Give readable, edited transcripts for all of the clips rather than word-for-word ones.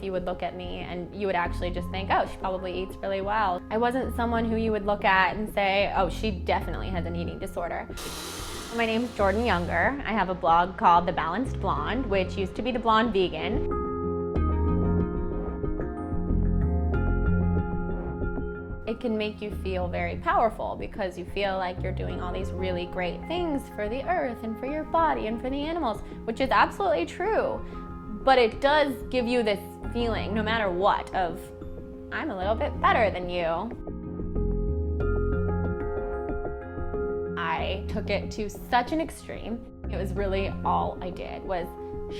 you would look at me and you would actually just think, oh, she probably eats really well. I wasn't someone who you would look at and say, oh, she definitely has an eating disorder. My name's Jordan Younger. I have a blog called The Balanced Blonde, which used to be The Blonde Vegan. It can make you feel very powerful because you feel like you're doing all these really great things for the earth and for your body and for the animals, which is absolutely true. But it does give you this feeling, no matter what, of I'm a little bit better than you. I took it to such an extreme. It was really all I did was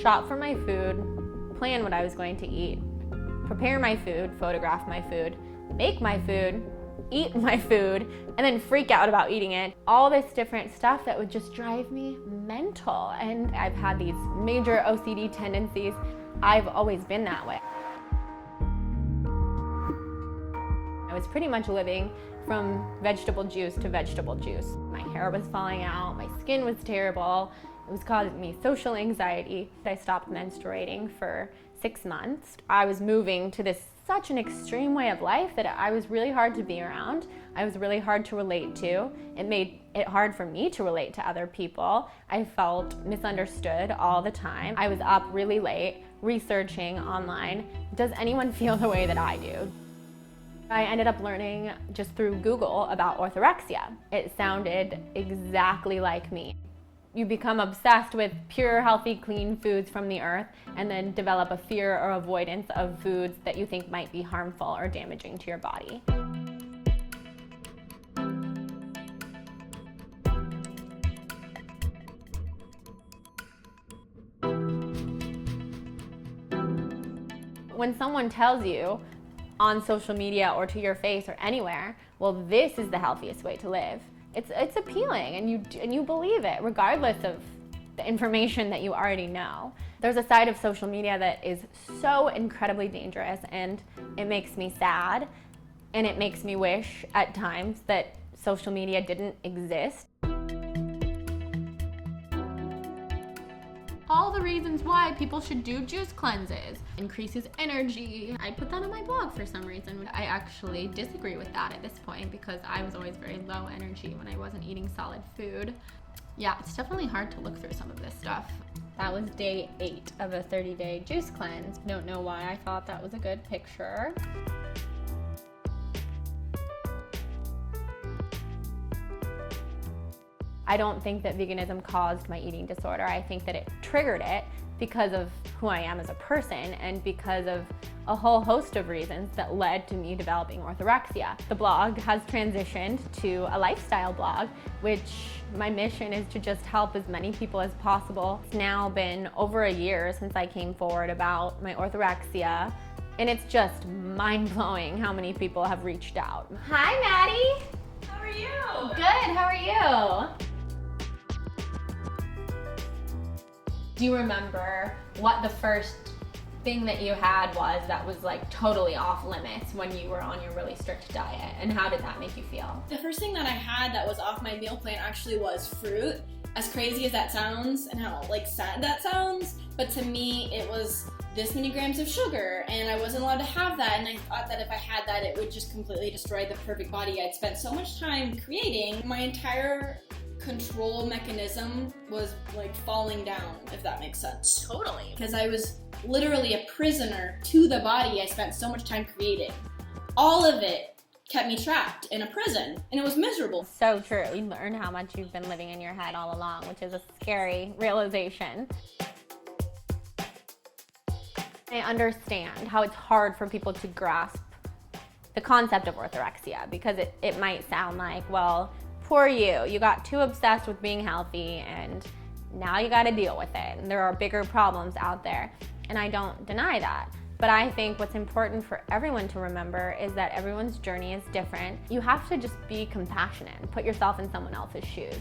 shop for my food, plan what I was going to eat, prepare my food, photograph my food, make my food, eat my food, and then freak out about eating it. All this different stuff that would just drive me mental. And I've had these major OCD tendencies. I've always been that way. I was pretty much living from vegetable juice to vegetable juice. My hair was falling out, my skin was terrible. It was causing me social anxiety. I stopped menstruating for 6 months. I was moving to such an extreme way of life that I was really hard to be around. I was really hard to relate to. It made it hard for me to relate to other people. I felt misunderstood all the time. I was up really late researching online. Does anyone feel the way that I do? I ended up learning just through Google about orthorexia. It sounded exactly like me. You become obsessed with pure, healthy, clean foods from the earth and then develop a fear or avoidance of foods that you think might be harmful or damaging to your body. When someone tells you on social media or to your face or anywhere, well, this is the healthiest way to live, it's appealing and you believe it regardless of the information that you already know. There's a side of social media that is so incredibly dangerous, and it makes me sad, and it makes me wish at times that social media didn't exist. All the reasons why people should do juice cleanses. Increases energy. I put that on my blog for some reason. I actually disagree with that at this point because I was always very low energy when I wasn't eating solid food. Yeah, it's definitely hard to look through some of this stuff. That was day 8 of a 30-day juice cleanse. Don't know why I thought that was a good picture. I don't think that veganism caused my eating disorder. I think that it triggered it because of who I am as a person and because of a whole host of reasons that led to me developing orthorexia. The blog has transitioned to a lifestyle blog, which my mission is to just help as many people as possible. It's now been over a year since I came forward about my orthorexia, and it's just mind-blowing how many people have reached out. Hi, Maddie. How are you? Good, how are you? Do you remember what the first thing that you had was that was like totally off limits when you were on your really strict diet, and how did that make you feel? The first thing that I had that was off my meal plan actually was fruit. As crazy as that sounds and how like sad that sounds, but to me it was this many grams of sugar and I wasn't allowed to have that, and I thought that if I had that it would just completely destroy the perfect body I'd spent so much time creating. My entire control mechanism was like falling down, if that makes sense. Totally. Because I was literally a prisoner to the body I spent so much time creating. All of it kept me trapped in a prison, and it was miserable. So true. You learn how much you've been living in your head all along, which is a scary realization. I understand how it's hard for people to grasp the concept of orthorexia because it might sound like, well, poor you got too obsessed with being healthy and now you got to deal with it. And there are bigger problems out there, and I don't deny that. But I think what's important for everyone to remember is that everyone's journey is different. You have to just be compassionate and put yourself in someone else's shoes.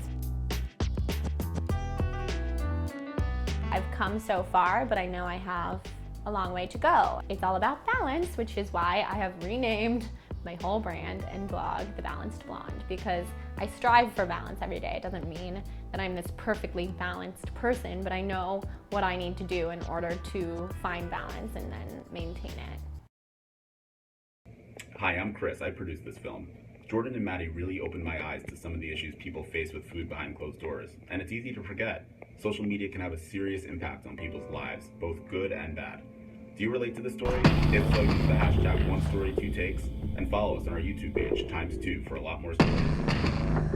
I've come so far, but I know I have a long way to go. It's all about balance, which is why I have renamed my whole brand and blog, The Balanced Blonde, because I strive for balance every day. It doesn't mean that I'm this perfectly balanced person, but I know what I need to do in order to find balance and then maintain it. Hi, I'm Chris. I produced this film. Jordan and Maddy really opened my eyes to some of the issues people face with food behind closed doors, and it's easy to forget. Social media can have a serious impact on people's lives, both good and bad. Do you relate to the story? If so, use the hashtag #OneStory2Takes and follow us on our YouTube page, ×2, for a lot more stories.